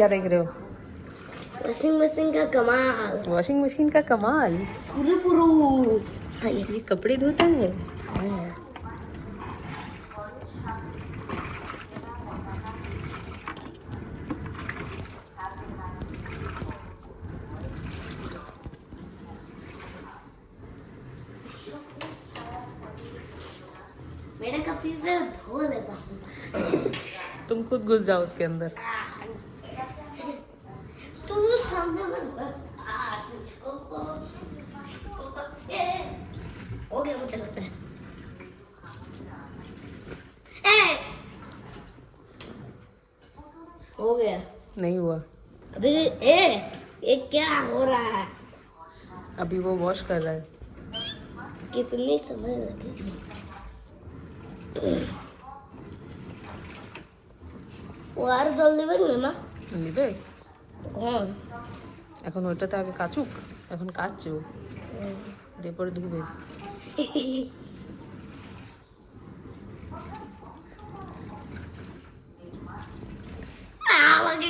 क्या देख रहे हो? वॉशिंग मशीन का कमाल। वॉशिंग मशीन का कमाल। पुरू ये कपड़े धोता है। मेरे कपड़े से धो लेता हूँ। तुम खुद घुस जाओ उसके अंदर। तू सामने मत बता मुझको। हो गया मुझे लगता है। हो गया। नहीं हुआ। अभी ये क्या हो रहा है? अभी वो वॉश कर रहा है। कितनी समय लगेगी? ও আর জল দিবেন না? নিবে কখন? এখন ওইটাতে আগে কাচুক, এখন কাচছে ও, দিয়ে পরে ধুবে। আমাকে